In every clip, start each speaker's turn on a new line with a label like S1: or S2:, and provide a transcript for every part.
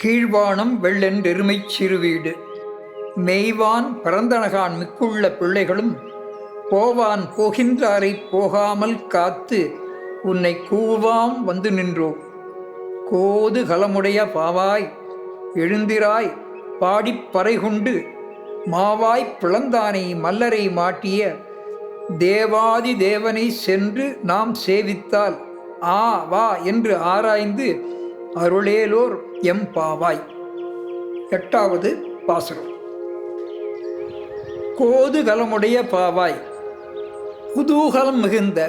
S1: கீழ்வானம் வெள்ளென்றெருமைச் சிறுவீடு. மெய்வான் பிறந்தனகான் மிக்குள்ள பிள்ளைகளும் போவான் போகின்றாரைப் போகாமல் காத்து உன்னை கூவாம் வந்து நின்றோம். கோது கலமுடைய பாவாய் எழுந்திராய் பாடிப் பறைகொண்டு மாவாய்ப் பிளந்தானை மல்லரை மாட்டிய தேவாதி தேவனை சென்று நாம் சேவித்தால் ஆ வா என்று ஆராய்ந்து அருளேலோர் எம் பாவாய். 8வது பாசுரம். கோதுகலமுடைய பாவாய், குதூகலம் மிகுந்த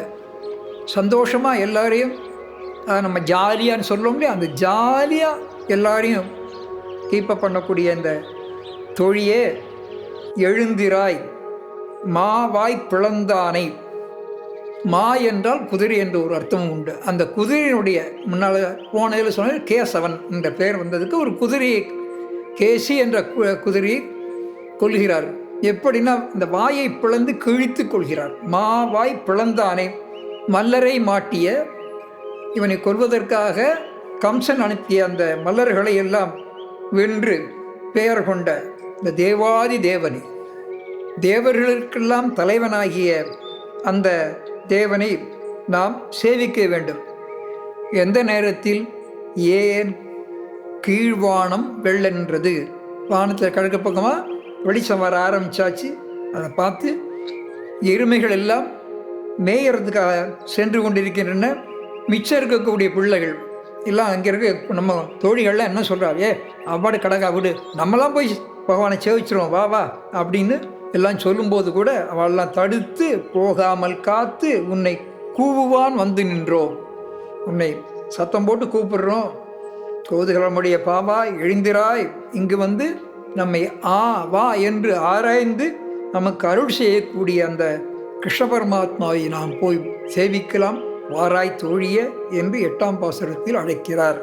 S1: சந்தோஷமாக எல்லாரையும் நம்ம ஜாலியான்னு சொல்ல முடியாது, அந்த ஜாலியாக எல்லாரையும் கீப்பப் பண்ணக்கூடிய அந்த தொழியே எழுந்திராய் மாவாய் பிளந்தானை. மா என்றால் குதிரை என்ற ஒரு அர்த்தமும் உண்டு. அந்த குதிரையினுடைய முன்னால் போனதில் சொன்ன கேசவன் என்ற பெயர் வந்ததுக்கு ஒரு குதிரையை கேசி என்ற குதிரையை கொள்கிறார். எப்படின்னா இந்த வாயை பிளந்து கிழித்து கொள்கிறார். மாவாய் பிளந்தானே, மல்லரை மாட்டிய இவனை கொல்வதற்காக கம்சன் அனுப்பிய அந்த மல்லர்களை எல்லாம் வென்று பெயர் கொண்ட இந்த தேவாதி தேவனை, தேவர்களுக்கெல்லாம் தலைவனாகிய அந்த தேவனை நாம் சேவிக்க வேண்டும். எந்த நேரத்தில்? ஏன் கீழ்வானம் வெள்ளென்றது. வானத்தில் கிழக்கு பக்கமாக வெளிச்சம் வர ஆரம்பித்தாச்சு. அதை பார்த்து எருமைகள் எல்லாம் மேயறதுக்காக சென்று கொண்டிருக்கின்றன. மிச்சம் இருக்கக்கூடிய பிள்ளைகள் எல்லாம் அங்கே இருக்க நம்ம தோழிகள்லாம் என்ன சொல்கிறாங்க, அவ்வாடு கடகா விடு, நம்மளாம் போய் பகவானை சேவிச்சிருவோம், வா வா அப்படின்னு எல்லாம் சொல்லும்போது கூட அவளெல்லாம் தடுத்து போகாமல் காத்து உன்னை கூவுவான் வந்து நின்றோம். உன்னை சத்தம் போட்டு கூப்பிடுறோம். கோதுகலமுடைய பாவாய் எழுந்திராய், இங்கு வந்து நம்மை ஆ வா என்று ஆராய்ந்து நமக்கு அருள் செய்யக்கூடிய அந்த கிருஷ்ண பரமாத்மாவை நாம் போய் சேவிக்கலாம். வாராய் தோழிய என்று 8ஆம் பாசுரத்தில் அழைக்கிறார்.